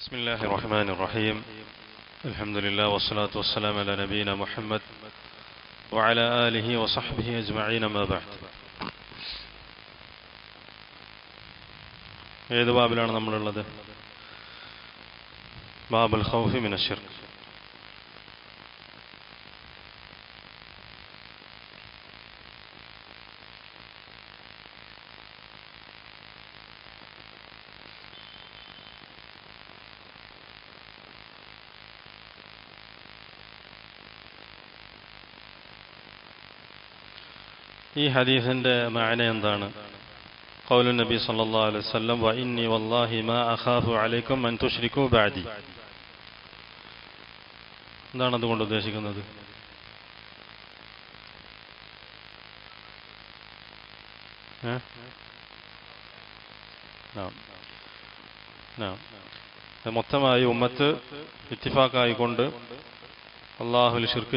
بسم الله الرحمن الرحيم الحمد لله والصلاة والسلام على نبينا محمد وعلى آله وصحبه أجمعين ما بعد. ഏത് ബാബിലാണ് നമ്മളുള്ളത്? ബാബുൽ ഖൗഫി മിന ശിർക്ക്. ഈ ഹദീസിന്റെ മഅന എന്താണ്? ഖൗലു നബി സല്ലല്ലാഹു അലൈഹി വസല്ലം വ ഇന്നി വല്ലാഹി മാ അഖാഫു അലൈക്കും അൻ തുശ്രികൂ ബഅദി. എന്താണ് അതുകൊണ്ട് ഉദ്ദേശിക്കുന്നത്? മൊത്തമായി ഉമ്മത്ത് ഇത്തിഫാക്കായിക്കൊണ്ട് അള്ളാഹുൽ ശിർക്ക്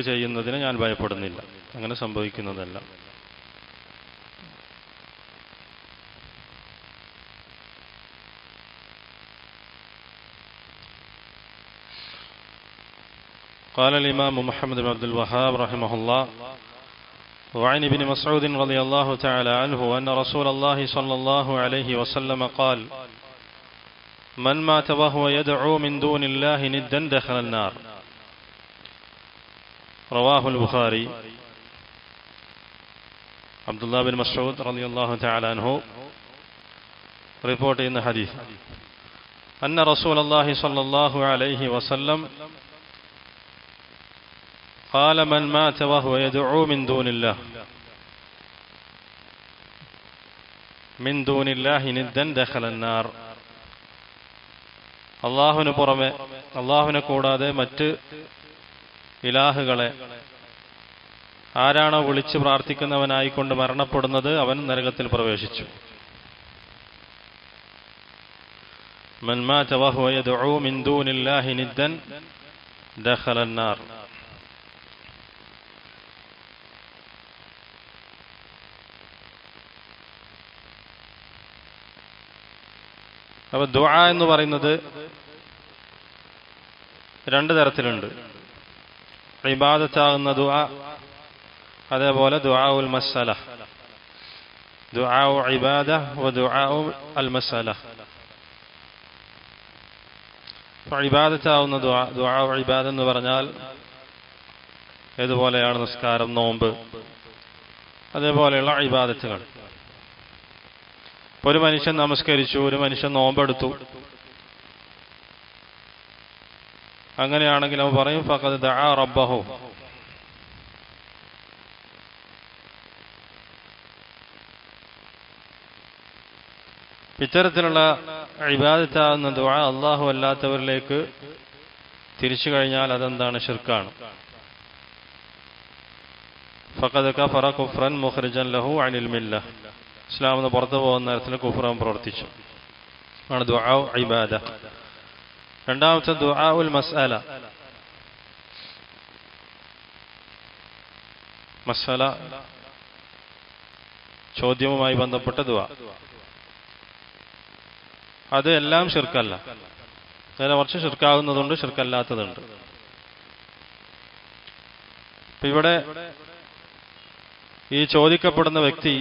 ചെയ്യുന്നതിന് ഞാൻ ഭയപ്പെടുന്നില്ല. അങ്ങനെ സംഭവിക്കുന്നതല്ല. قال الإمام محمد بن عبد الوهاب رحمه الله وعن ابن مسعود رضي الله تعالى عنه أن رسول الله صلى الله عليه وسلم قال من مات وهو يدعو من دون الله ندا دخل النار. رواه البخاري. عبد الله بن مسعود رضي الله تعالى عنه report in the hadith أن رسول الله صلى الله عليه وسلم قال من مات وهو يدعو من دون الله ندا دخل النار. അള്ളാഹുവിന് പുറമെ, അള്ളാഹുവിനെ കൂടാതെ മറ്റ് ഇലാഹുകളെ ആരാണോ വിളിച്ച് പ്രാർത്ഥിക്കുന്നവനായിക്കൊണ്ട് മരണപ്പെടുന്നത് അവൻ നരകത്തിൽ പ്രവേശിച്ചു. മൻ മാത വഹുവ യദ്ഉ മിൻ ദൂനില്ലാഹി നിദ്ദൻ ദഖല النار. അപ്പൊ ദുആ എന്ന് പറയുന്നത് രണ്ട് തരത്തിലുണ്ട്. ഇബാദത്താകുന്ന ദുആ, അതേപോലെ ദുആഉൽ മസ്അല. ദുആഉ ഇബാദ വ ദുആഉ അൽ മസ്അല. ഇബാദത്താകുന്ന ദുആ, ദുആഉ ഇബാദ എന്ന് പറഞ്ഞാൽ ഏതുപോലെയാണ് നിസ്കാരം, നോമ്പ്, അതേപോലെയുള്ള ഇബാദത്തുകൾ. ഒരു മനുഷ്യൻ നമസ്കരിച്ചു, ഒരു മനുഷ്യൻ നോമ്പെടുത്തു. അങ്ങനെയാണെങ്കിൽ അവൻ പറയും ഫഖദ് ദഅ റബ്ബഹു. ഇത്തരത്തിലുള്ള ഇബാദത്താകുന്ന ദുആ അല്ലാഹു അല്ലാത്തവരിലേക്ക് തിരിച്ചു കഴിഞ്ഞാൽ അതെന്താണ്? ശിർക്കാണ്. ഫഖദ് കഫറ കുഫ്റൻ മുഖ്രിജൻ ലഹു അനിൽ മില്ല. ഇസ്ലാമിൽ നിന്ന് പുറത്തു പോകുന്ന തരത്തിൽ കുഫ്റൻ പ്രവർത്തിച്ചു. ആണ് ദുആഉ ഇബാദ. രണ്ടാമത്തെ ദുആഉൽ മസ്അല. മസ്അല ചോദ്യവുമായി ബന്ധപ്പെട്ട ദുആ. അത് എല്ലാം ശിർക്കല്ല. നേരെ കുറച്ച് ശിർക്കാകുന്നതുണ്ട്, ശിർക്കല്ലാത്തതുണ്ട്. ഇവിടെ ഈ ചോദിക്കപ്പെടുന്ന വ്യക്തി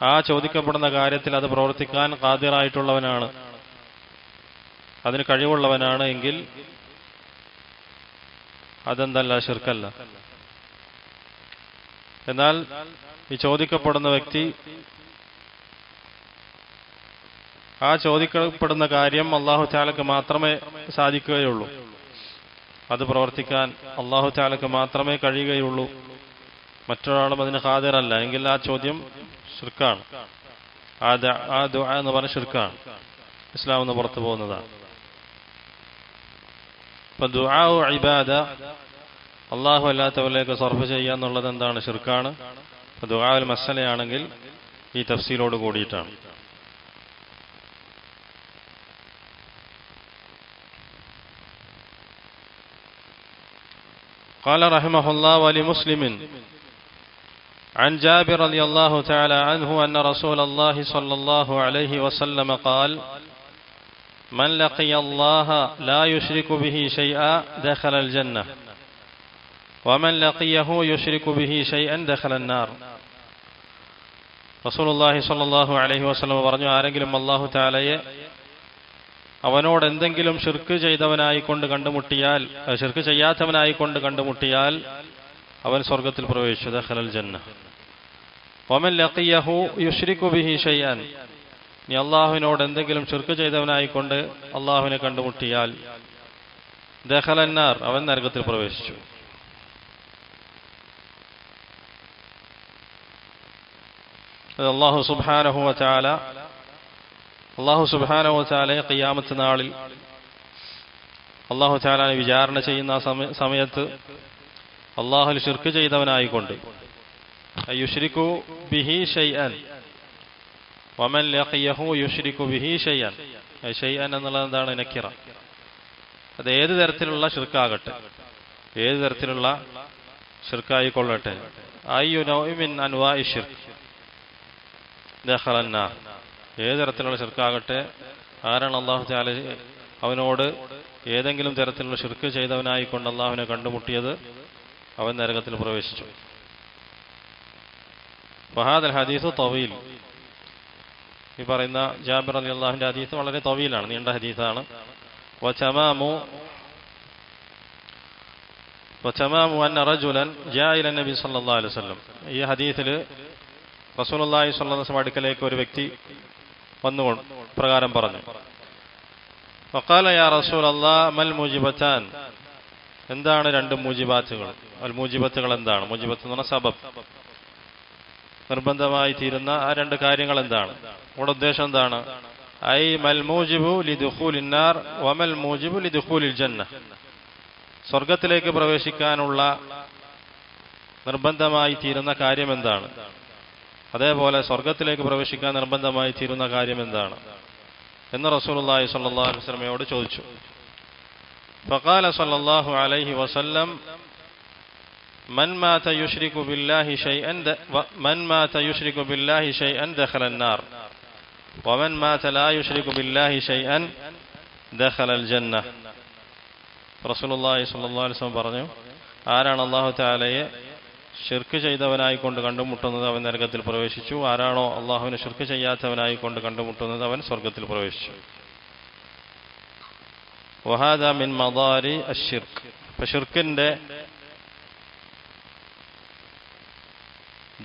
ആ ചോദിക്കപ്പെടുന്ന കാര്യത്തിൽ അത് പ്രവർത്തിക്കാൻ ഖാദിറായിട്ടുള്ളവനാണ്, അതിന് കഴിവുള്ളവനാണ് എങ്കിൽ അതെന്തല്ല? ശിർക്കല്ല. എന്നാൽ ഈ ചോദിക്കപ്പെടുന്ന വ്യക്തി ആ ചോദിക്കപ്പെടുന്ന കാര്യം അല്ലാഹു തആലക്ക് മാത്രമേ സാധിക്കുകയുള്ളൂ, അത് പ്രവർത്തിക്കാൻ അല്ലാഹു തആലക്ക് മാത്രമേ കഴിയുകയുള്ളൂ, മറ്റൊരാളും അതിന് ഖാദിറല്ല എങ്കിൽ ആ ചോദ്യം ശിർക്കാണ്. ആ ദുആ എന്ന് പറഞ്ഞ ശിർക്കാണ്, ഇസ്ലാമിൽ നിന്ന് പുറത്തു പോകുന്നതാണ്. അപ്പൊ ദുആഉ ഇബാദ അല്ലാഹു അല്ലാത്തവരിലേക്ക് സർഫ് ചെയ്യുക എന്നുള്ളത് എന്താണ്? ശിർക്കാണ്. ദുആഉൽ മസ്അലയാണെങ്കിൽ ഈ തഫ്സീലോട് കൂടിയിട്ടാണ്. قال رحمه الله ولمسلم عن جابر رضي الله تعالى عنه أن رسول الله صلى الله عليه وسلم قال മൻ ലഖിയല്ലാഹ ലാ യുശ്രികു ബിഹി ശൈഅ ദഖലൽ ജന്ന വമൻ ലഖിയഹു യുശ്രികു ബിഹി ശൈഅൻ ദഖലൻ നാർ. റസൂലുള്ളാഹി സ്വല്ലല്ലാഹു അലൈഹി വസല്ലം പറഞ്ഞു, ആരെങ്കിലും അല്ലാഹു തആലയെ അവനോട് എന്തെങ്കിലും ശിർക്ക് ചെയ്തവനായിക്കൊണ്ട് കണ്ടുമുട്ടിയാൽ, ശിർക്ക് ചെയ്യാത്തവനായിക്കൊണ്ട് കണ്ടുമുട്ടിയാൽ അവൻ സ്വർഗത്തിൽ പ്രവേശിച്ചു, ദഖലൽ ജന്ന. വമൻ ലഖിയഹു യുശ്രികു ബിഹി ശൈഅൻ, നീ അള്ളാഹുവിനോട് എന്തെങ്കിലും ശിർക്ക് ചെയ്തവനായിക്കൊണ്ട് അള്ളാഹുവിനെ കണ്ടുമുട്ടിയാൽ ദഖലൻ നാർ, അവൻ നരകത്തിൽ പ്രവേശിച്ചു. അല്ലാഹു സുബ്ഹാനഹു വ തആലയെ ഖിയാമത്ത് നാളിൽ അല്ലാഹു തആലയെ വിചാരണ ചെയ്യുന്ന സമയത്ത് അള്ളാഹുൽ ശിർക്ക് ചെയ്തവനായിക്കൊണ്ട്, യുശ്രികു ബിഹി ഷൈഅൻ വമൻ ലഖിയഹു യുശ്രികു ബിഹി ഷൈഅൻ. ഷൈഅൻ എന്നുള്ളത് എന്താണ്? നക്കിറ. അത് ഏത് തരത്തിലുള്ള ശിർക്കാകട്ടെ, ഏത് തരത്തിലുള്ള ശിർക്കായിക്കൊള്ളട്ടെ, അയ്യു നൗഇ മിൻ അൻവാഇ ശിർക്ക് ദഖലൻ നാർ. ഏത് തരത്തിലുള്ള ശിർക്കാകട്ടെ, ആരാണ് അല്ലാഹു തആല അവനോട് ഏതെങ്കിലും തരത്തിലുള്ള ശിർക്ക് ചെയ്തവനായിക്കൊണ്ട് അള്ളാഹുവിനെ കണ്ടുമുട്ടിയത്, അവൻ നരകത്തിൽ പ്രവേശിച്ചു. വഹാദൽ ഹദീസ് തവീൽ. ഈ പറയുന്ന ജാബിർ റളിയല്ലാഹുവിന്റെ ഹദീസ് വളരെ തവീലാണ്, നീണ്ട ഹദീസാണ്. വതമാമു അന്ന റജുലൻ ജാഅ ഇല നബി സല്ലല്ലാഹു അലൈഹി വസല്ലം. ഈ ഹദീസിൽ റസൂലുള്ളാഹി സ്വല്ലല്ലാഹു അലൈഹി വസല്ലം അടുക്കലേക്ക് ഒരു വ്യക്തി വന്നു പ്രകാരം പറഞ്ഞു, വഖാല യാ റസൂലല്ലാഹ് മൽ മൂജിബത്താൻ, എന്താണ് രണ്ട് മൂജിബാത്തുകൾ? അൽ മൂജിബത്തുകൾ എന്താണ്? മൂജിബത്ത് എന്ന് പറഞ്ഞാൽ സബബ്, നിർബന്ധമായി തീരുന്ന ആ രണ്ട് കാര്യങ്ങൾ എന്താണ്? ഇവിടെ ഉദ്ദേശം എന്താണ്? ഐ മൽ മൂജിബു ലിദുഖൂലിൻ നാർ വമൽ മൂജിബു ലിദുഖൂലിൽ ജന്ന. സ്വർഗത്തിലേക്ക് പ്രവേശിക്കാനുള്ള നിർബന്ധമായി തീരുന്ന കാര്യം എന്താണ്? അതേപോലെ സ്വർഗത്തിലേക്ക് പ്രവേശിക്കാൻ നിർബന്ധമായി തീരുന്ന കാര്യം എന്താണ് എന്ന് റസൂലുള്ളാഹി സ്വല്ലല്ലാഹു അലൈഹി വസല്ലമയോട് ചോദിച്ചു. ഫഖാല സ്വല്ലല്ലാഹു അലൈഹി വസല്ലം മൻ മാത യുശ്രികു ബില്ലാഹി ഷൈഅൻ ദഖലൻ നാർ വമൻ മാത ലാ യുശ്രികു ബില്ലാഹി ഷൈഅൻ ദഖലൽ ജന്ന. റസൂലുള്ളാഹി സ്വല്ലല്ലാഹു അലൈഹി വസല്ലം പറഞ്ഞു, ആരാണ് അല്ലാഹു തആലയെ ശിർക്ക് ചെയ്തവനായിക്കൊണ്ട് കണ്ടുമുട്ടുന്നത് അവൻ നരകത്തിൽ പ്രവേശിച്ചു, ആരാണോ അള്ളാഹുവിനെ ശിർക്ക് ചെയ്യാത്തവനായിക്കൊണ്ട് കണ്ടുമുട്ടുന്നത് അവൻ സ്വർഗത്തിൽ പ്രവേശിച്ചു. വഹാദ മിൻ മദാരി അശ്ശിർക്ക്. ഇപ്പൊ ഷിർക്കിന്റെ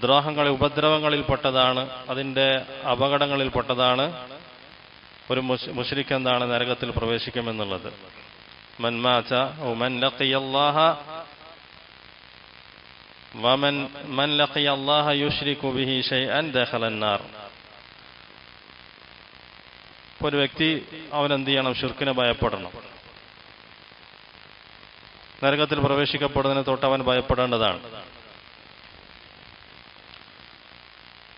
ദ്രോഹങ്ങളിൽ, ഉപദ്രവങ്ങളിൽപ്പെട്ടതാണ്, അതിന്റെ അപകടങ്ങളിൽപ്പെട്ടതാണ് ഒരു മുശ്രിക്ക് എന്താണ് നരകത്തിൽ പ്രവേശിക്കുമെന്നുള്ളത്. മൻ മാത വമൻ ലഖിയല്ലാഹ വമൻ ലഖിയല്ലാഹ യുശ്രികു ബിഹി ഷൈഅൻ ദഖലൻ നാർ. ഒരു വ്യക്തി അവൻ എന്ത് ചെയ്യണം? ഷിർക്കിനെ ഭയപ്പെടണം. നരകത്തിൽ പ്രവേശിക്കപ്പെടുന്നതിന് തൊട്ട് അവൻ ഭയപ്പെടേണ്ടതാണ്.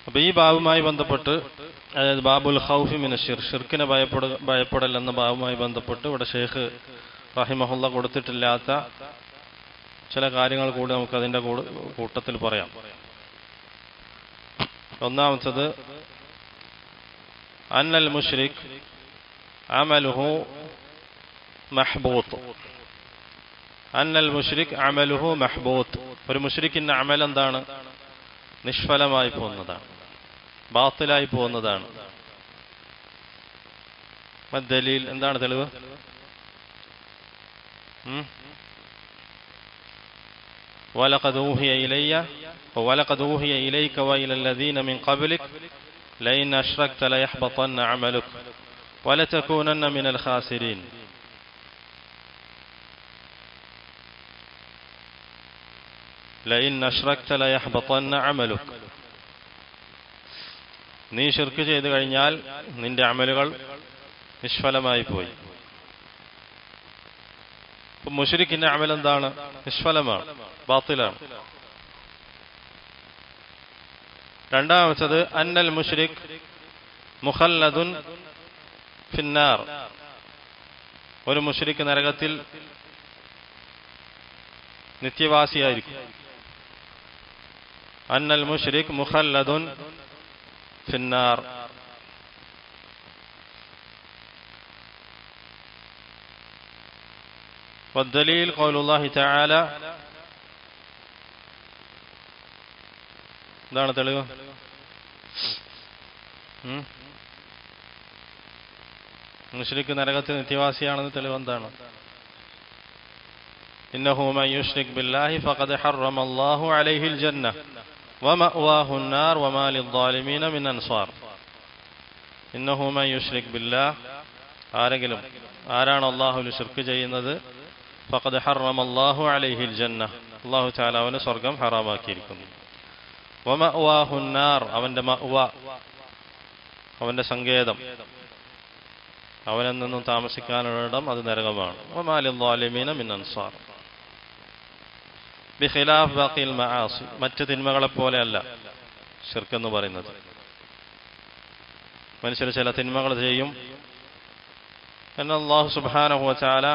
അപ്പൊ ഈ ബാബുമായി ബന്ധപ്പെട്ട്, അതായത് ബാബുൽ ഖൗഫി മിന ശിർക്ക്, ഷിർക്കിനെ ഭയപ്പെടൽ എന്ന ബാബുമായി ബന്ധപ്പെട്ട് ഇവിടെ ഷെയ്ഖ് റഹിമഹുല്ല കൊടുത്തിട്ടില്ലാത്ത ചില കാര്യങ്ങൾ കൂടി നമുക്ക് അതിന്റെ കൂട്ടത്തിൽ പറയാം. ഒന്നാമത്തത്, അന്നൽ മുശ്രിക് അമലുഹു മഹ്ബൂത്ത്. അന്നൽ മുശ്രിക് അമലുഹു മഹ്ബൂത്ത്. ഒരു മുശ്രിക്കിന്റെ അമൽ എന്താണ്? നിഷ്ഫലമായി പോകുന്നതാണ്, ബാത്തിലായി പോകുന്നതാണ്. ദലീൽ എന്താണ്? തെളിവ് ولقد أوحي إليك وإلى الذين من قبلك لئن أشركت ليحبطن عملك ولتكونن من الخاسرين. لئن أشركت ليحبطن عملك. നീ ശിർക്ക് ചെയ്തു കഴിഞ്ഞാൽ നിന്റെ അമലുകൾ നിഷ്ഫലമായി പോയി. മുശ്രിക്കിന്റെ അമൽ എന്താണ്? നിഷ്ഫലമാണ്, ബാത്തിലാണ്. രണ്ടാമത്തത്, അന്നൽ മുശ്രിക് മുഖല്ലദുൻ ഫിന്നാർ. ഒരു മുശ്രിക്ക് നരകത്തിൽ നിത്യവാസിയായിരിക്കും. അന്നൽ മുശ്രിക് മുഖല്ലദുൻ ഫിന്നാർ. والدليل قول الله تعالى എന്താണ് തെളിവ്? മുശ്രിക്ക് നരകത്തിൽ നിത്യവാസിയാണെന്ന് തെളിവ് എന്താണ്? ഇന്നഹു മൻ യുശ്രിക് ബില്ലാഹി ഫഖദ് ഹറമ അല്ലാഹു അലൈഹിൽ ജന്ന വമഅവാഹു النار വമാ ലിദ്ദാലിമീന മിൻ അൻസാർ. ഇന്നഹു മൻ യുശ്രിക് ബില്ലാഹ്, ആരാണ് അല്ലാഹുവിൽ ശിർക്ക് ചെയ്യുന്നത്, ഫഖദ് ഹറമ അല്ലാഹു അലൈഹിൽ ജന്ന, അല്ലാഹു തആല അവന് സ്വർഗ്ഗം ഹറാമാക്കിയിരിക്കുന്നു. വമഅവാഹു النار, അവന്റെ മഅവ, അവന്റെ സങ്കേതം, അവനിൽ നിന്നും താമസിക്കാനുള്ള ഇടം അത് നരകമാണ്. വമാ ലിദ്ദാലിമീന മിൻ അൻസാർ. ബിഖിലാഫ് ബാഖിൽ മആസി, മറ്റ് തിന്മകളെപ്പോലെയല്ല ശിർക്ക് എന്ന് പറയുന്നത്. മനുഷ്യർ ചില തിന്മകൾ ചെയ്യും, എന്നാൽ അല്ലാഹു സുബ്ഹാനഹു വ തആല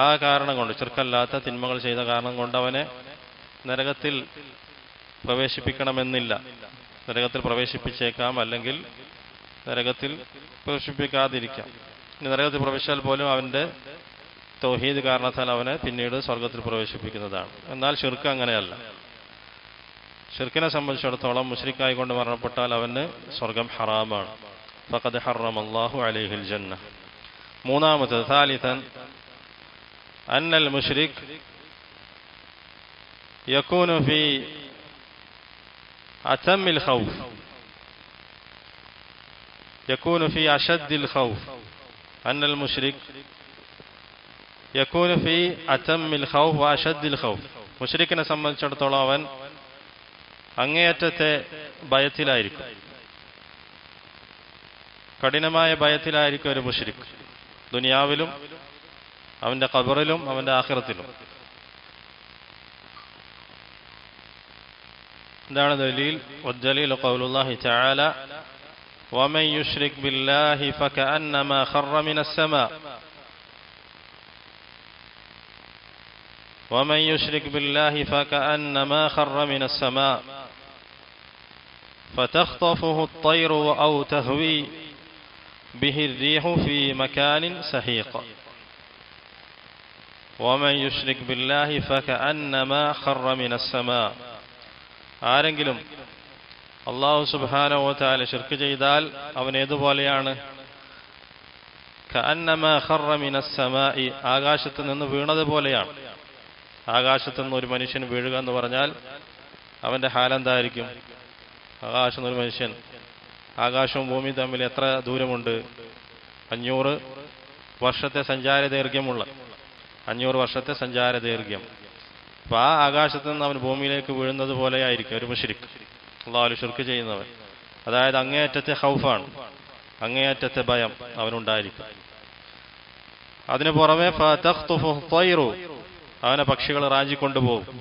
ആ കാരണം കൊണ്ട്, ശിർക്കല്ലാത്ത തിന്മകൾ ചെയ്ത കാരണം കൊണ്ട് അവനെ നരകത്തിൽ പ്രവേശിപ്പിക്കണമെന്നില്ല. നരകത്തിൽ പ്രവേശിപ്പിച്ചേക്കാം, അല്ലെങ്കിൽ നരകത്തിൽ പ്രവേശിപ്പിക്കാതിരിക്കാം. ഇനി നരകത്തിൽ പ്രവേശിച്ചാൽ പോലും അവന്റെ തൗഹീദ് കാരണത്താൽ അവനെ പിന്നീട് സ്വർഗത്തിൽ പ്രവേശിപ്പിക്കുന്നതാണ്. എന്നാൽ ശിർക്ക് അങ്ങനെയല്ല. ശിർക്കിനെ സംബന്ധിച്ചിടത്തോളം മുശ്രിക്കായി കൊണ്ട് മരണപ്പെട്ടാൽ അവന് സ്വർഗം ഹറാമാണ്. ഫഖദ് ഹറമ അല്ലാഹു അലൈഹിൽ ജന്ന. മൂന്നാമത് സാലിസൻ അന്നൽ മുശ്രിക് യകൂനു ഫീ അതമ്മിൽ ഖൗഫ്, യകൂനു ഫീ അശദ്ദിൽ ഖൗഫ്. അന്നൽ മുശ്രിക് യകൂനു ഫീ അതമ്മിൽ ഖൗഫ് വഅശദ്ദിൽ ഖൗഫ്. മുശ്രിക്കിനെ സംബന്ധിച്ചിടത്തോളം അവൻ അങ്ങേയറ്റത്തെ ഭയത്തിലായിരിക്കും, കഠിനമായ ഭയത്തിലായിരിക്കും ഒരു മുശ്രിക്, ദുനിയാവിലും അവന്റെ ഖബറിലും അവന്റെ ആഖിറത്തിലും. എന്താണ് ദലീൽ? വദ്ദലീലു ഖൗലുല്ലാഹി തആല വമൻ യുശ്രിക് ബില്ലാഹി ഫകഅന്നമാ ഖറ മിനസ് സമാ ومن يشرك بالله فكأنما خر من السماء فتخطفه الطير أو تهوي به الريح في مكان سحيق. ومن يشرك بالله فكأنما خر من السماء. ആരെങ്കിലും അല്ലാഹു സുബ്ഹാനഹു വ തആല ശിർക്ക് ചെയ്താൽ അവൻ ഏതുപോലെയാണ്? കഅന്നമാ ഖറ മിനസ് സമാഇ, ആകാശത്ത് നിന്ന് വീണതുപോലെയാണ്. ആകാശത്തു നിന്ന് ഒരു മനുഷ്യൻ വീഴുക എന്ന് പറഞ്ഞാൽ അവന്റെ ഹാലെന്തായിരിക്കും? ആകാശം ഒരു മനുഷ്യൻ, ആകാശവും ഭൂമിയും തമ്മിൽ എത്ര ദൂരമുണ്ട്? 500 വർഷത്തെ സഞ്ചാര ദൈർഘ്യമുള്ള 500 വർഷത്തെ സഞ്ചാര ദൈർഘ്യം. അപ്പൊ ആ ആകാശത്ത് നിന്ന് അവൻ ഭൂമിയിലേക്ക് വീഴുന്നത് പോലെയായിരിക്കും ഒരു മുശ്രിക്, അല്ലാഹുവിൽ ശിർക്ക് ചെയ്യുന്നവൻ. അതായത് അങ്ങേയറ്റത്തെ ഖൗഫാണ്, അങ്ങേയറ്റത്തെ ഭയം അവനുണ്ടായിരിക്കും. അതിനു പുറമെ ഫതഖ്തുഫു ത്വയ്റു, അവനെ പക്ഷികൾ റാഞ്ചിക്കൊണ്ടുപോകും.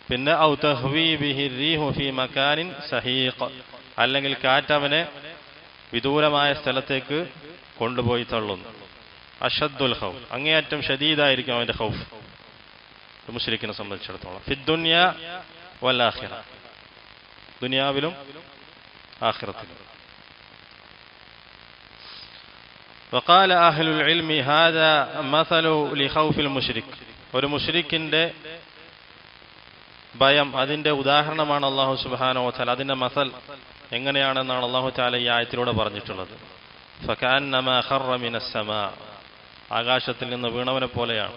പിന്നെ ഔ തഹ്വീ ബിഹി റീഹു ഫീ മകാനിൻ സഹീഖ്, അല്ലെങ്കിൽ കാറ്റവനെ വിദൂരമായ സ്ഥലത്തേക്ക് കൊണ്ടുപോയി തള്ളുന്നു. അഷദ്ദുൽ ഖൗഫ്, അങ്ങേയറ്റം ഷദീദായിരിക്കും അവന്റെ ഖൗഫ് മുശ്രിക്കിനെ സംബന്ധിച്ചിടത്തോളം. ഫിദ്ദുനിയ വൽ ആഖിറ, ദുനിയാവിലും ആഖിറത്തിലും. وقال أهل العلم هذا مثل لخوف المشرك. ഒരു മുശ്രിക്കിന്റെ ഭയം, അതിന്റെ ഉദാഹരണമാണ് അല്ലാഹു സുബ്ഹാനഹു വ തആല. അതിന്റെ മസൽ എങ്ങനെയാണെന്നാണ് അല്ലാഹു തആല ഈ ആയത്തിലൂടെ പറഞ്ഞിട്ടുള്ളത്. ഫകഅന്നമാ ഖറ മിനസ് സമാ, ആകാശത്തിൽ നിന്ന് വീണവനെ പോലെയാണ്.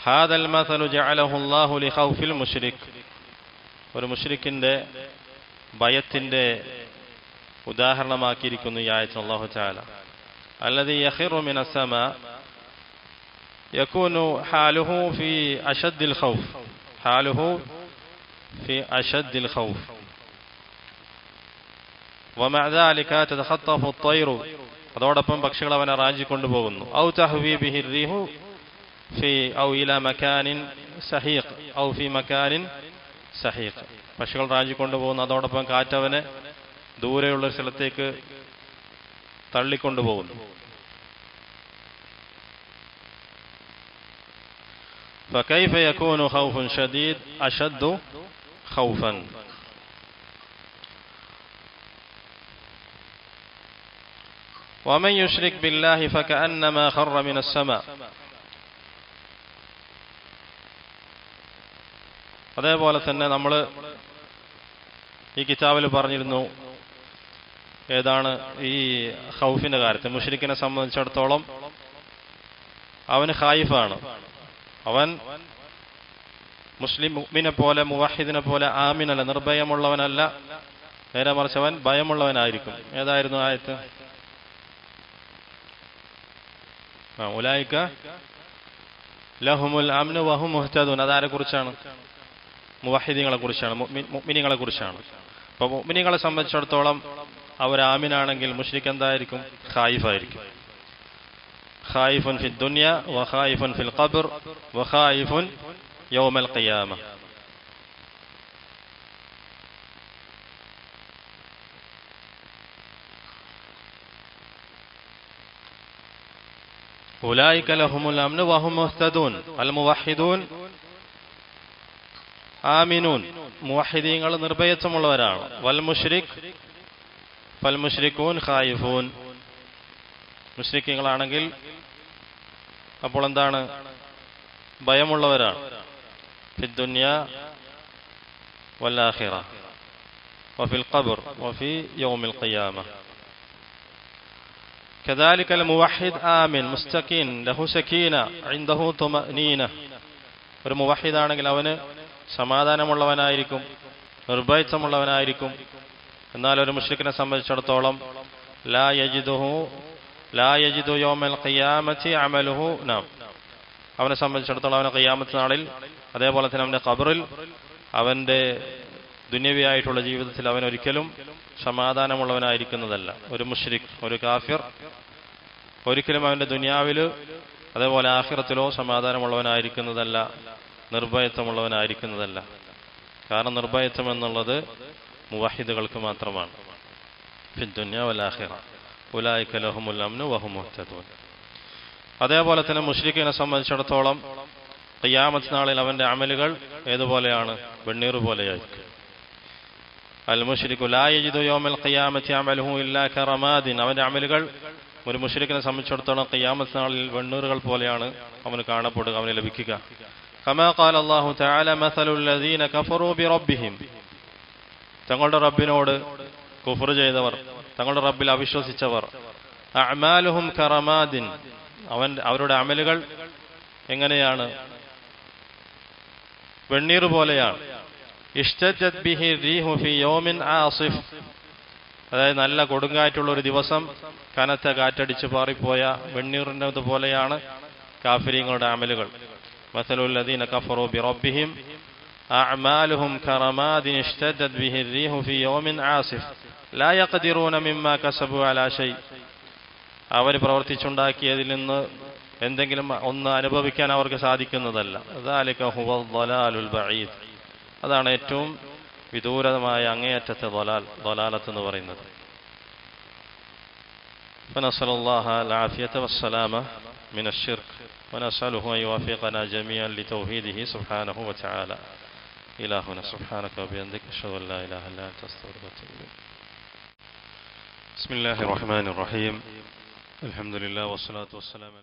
ഹാദൽ മസലു ജഅലഹു അല്ലാഹു ലിഖൗഫിൽ മുശ്രിക്, ഒരു മുശ്രിക്കിന്റെ ഭയത്തിന്റെ ഉദാഹരണമാക്കിയിരിക്കുന്നു ഈ ആയത്തിൽ അല്ലാഹു തആല. അല്ലദീ യഖിറു മിനസ് സമാ യകൂനു ഹാലുഹു ഫീ അശദ്ദിൽ ഖൗഫ്, ഹാലുഹു ഫീ അശദ്ദിൽ ഖൗഫ് വമഅ ദാലിക തതഖത്തഫു അത്വയ്റു, അതോടൊപ്പം പക്ഷികൾ അവനെ റാഞ്ചിക്കൊണ്ടുപോകുന്നു. ഔ തഹ്വീ ബിഹി റീഹു ഫീ ഔ ഇലാ മകാനിൻ സഹീഖ് ഔ ഫീ മകാനിൻ സഹീഖ്, പക്ഷികൾ റാഞ്ചിക്കൊണ്ടുപോകുന്നു, അതോടൊപ്പം കാറ്റവനെ ദൂരെയുള്ള സ്ഥലത്തേക്ക് തള്ളിക്കൊണ്ടുപോകുന്നു. فكيف يكون خوف شديد أشد خوفا. വമൻ യുശ്രിക് ബില്ലാഹി ഫകഅന്നമാ ഖറ മിനസ് സമാ. അതേപോലെ തന്നെ നമ്മൾ ഈ കിതാബിൽ പറഞ്ഞിരുന്നു, ഏതാണ് ഈ ഖൗഫിന്റെ കാര്യത്തിൽ. മുശ്രിക്കിനെ സംബന്ധിച്ചിടത്തോളം അവന് ഖായിഫാണ്. അവൻ മുസ്ലിം മുഅ്മിനെ പോലെ മുവഹിദിനെ പോലെ ആമിനല്ല, നിർഭയമുള്ളവനല്ല, നേരെ മറിച്ച് അവൻ ഭയമുള്ളവനായിരിക്കും. ഏതായിരുന്നു ആയത്ത്? ഉലൈക ലഹുമുൽ അംനു വഹും മുഹ്തദൂൻ. അതാരെ കുറിച്ചാണ്? മുവഹിദീങ്ങളെ കുറിച്ചാണ്, മുഅ്മിനീങ്ങളെ കുറിച്ചാണ്. അപ്പോൾ മുഅ്മിനീങ്ങളെ സംബന്ധിച്ചിടത്തോളം അവർ ആമിനാണെങ്കിൽ മുശ്രിക് എന്തായിരിക്കും? ഖായിഫായിരിക്കും. ഖായിഫുൻ ഫി ദുനിയ വഖായിഫുൻ ഫിൽ ഖബ്ർ വഖായിഫുൻ യൗമൽ ഖിയാമ. ഉലൈക ലഹുമുൽ അംനു വഹും മുഹ്തദൂൻ. അൽ മുവഹിദൂൻ ആമിനൂൻ. മുവഹിദീങ്ങൾ നിർഭയത്വമുള്ളവരാണ്. വൽ മുശ്രിക് ഫൽ മുശ്രികൂൻ ഖായിഫൂൻ. മുശ്രിക്കുകളാണെങ്കിൽ അപ്പോൾ എന്താണ്? ഭയമുള്ളവരാണ്. ഫി ദുനിയ വൽ ആഖിറ വഫിൽ ഖബ്ർ വഫി യൗമിൽ ഖിയാമ. كذلك الموحد آمن مستقين له سكينة عنده طمأنينة. ഒരു മുവഹിദാണെങ്കിൽ അവന് സമാധാനമുള്ളവനായിരിക്കും, നിർഭയത്വമുള്ളവനായിരിക്കും. എന്നാൽ ഒരു മുശ്രിക്കിനെ സംബന്ധിച്ചിടത്തോളം ലാ യജിദു യൗമൽ ഖിയാമത്തി അമലുഹു നാം. അവനെ സംബന്ധിച്ചിടത്തോളം അവനെ ഖിയാമത്ത് നാളിൽ, അതേപോലെ തന്നെ അവന്റെ ഖബറിൽ, അവന്റെ ദുന്യവിയായിട്ടുള്ള ജീവിതത്തിൽ അവൻ ഒരിക്കലും സമാധാനമുള്ളവനായിരിക്കുന്നതല്ല. ഒരു മുശ്രിക്, ഒരു കാഫിർ ഒരിക്കലും അവന്റെ ദുനിയാവില് അതേപോലെ ആഖിറത്തിലോ സമാധാനമുള്ളവനായിരിക്കുന്നതല്ല, നിർഭയത്വമുള്ളവനായിരിക്കുന്നതല്ല. കാരണം നിർഭയത്വം എന്നുള്ളത് മുവഹിദുകൾക്ക് മാത്രമാണ്. ഫി ദുനിയ വൽ ആഖിറ ഉലൈക ലഹുമുൽ അംനു വഹും മുഹ്തദൂൻ. അതേപോലെ തന്നെ മുശ്രിക്കിനെ സംബന്ധിച്ചിടത്തോളം ഖിയാമത്ത് നാളിൽ അവന്റെ അമലുകൾ ഏതുപോലെയാണ്? വെണ്ണീർ പോലെയായിരിക്കും. അൽ മുശ്രികു ലാ യജിദു യൗമൽ ഖിയാമത്തി അമലുഹു ഇല്ലാ കറമാദിൻ. അവന്റെ അമലുകൾ ഒരു മുശ്രിക്കിനെ സംബന്ധിച്ചിടത്തോളം ഖിയാമത്ത് നാളിൽ വെണ്ണീറുകൾ പോലെയാണ് അവന് കാണപ്പെടുക, അവന് ലഭിക്കുക. കമാ ഖാല അല്ലാഹു തആല മസലുൽ ലദീന കഫറൂ ബിറബ്ബിഹിം. തങ്ങളുടെ റബ്ബിനോട് കുഫർ ചെയ്തവർ, തങ്ങളുടെ റബ്ബിൽ അവിശ്വസിച്ചവർ, അഅമാലുഹും കറമാദിൻ. അവരുടെ അമലുകൾ എങ്ങനെയാണ്? വെണ്ണീർ പോലെയാണ്. ഇഷ്തജത് ബിഹി റീഹു ഫി യൗമിൻ ആസിഫ്. അതായത് നല്ല കൊടുങ്കാറ്റുള്ള ഒരു ദിവസം കനത്ത കാറ്റടിച്ച് പാറിപ്പോയ വെണ്ണീറിൻ്റെത് പോലെയാണ് കാഫിരീങ്ങളുടെ അമലുകൾ. മസലുൽ ലദീന കഫറൂ ബിറബ്ബിഹിം അഅമാലുഹും കറമാദിൻ ഇഷ്തജത് ബിഹി റീഹു ഫി യൗമിൻ ആസിഫ് ലാ യഖ്ദിറൂന മിമ്മാ കസബു അലാ ഷൈ. അവർ പ്രവർത്തിച്ചുണ്ടാക്കിയതിൽ നിന്ന് എന്തെങ്കിലും ഒന്ന് അനുഭവിക്കാൻ അവർക്ക് സാധിക്കുന്നതല്ല. ദാലിക ഹുവൽ ളലാലുൽ ബഈദ്. അതാണ് ഏറ്റവും വിദൂരമായ അങ്ങേയറ്റത്തെ ളലാലത്ത് എന്ന് പറയുന്നത്. ഫനസ്അലുല്ലാഹ അൽആഫിയത വസ്സലാമ മിനശ് ശിർക്ക് വനസ്അലുഹു അൻ യുവഫിഖനാ ജമീഅൻ ലിതൗഹീദിഹി സുബ്ഹാനഹു വതആല. ഇലാഹുന സുബ്ഹാനക വബിഹംദിക അഷ്ഹദു അൻ ലാ ഇലാഹ ഇല്ലാ അൻത അസ്തഗ്ഫിറുക വഅത്തുബു ഇലൈക്. ബിസ്മില്ലാഹിർ റഹ്മാനിർ റഹീം. അൽഹംദുലില്ലാഹി വസ്സലാത്തു വസ്സലാമു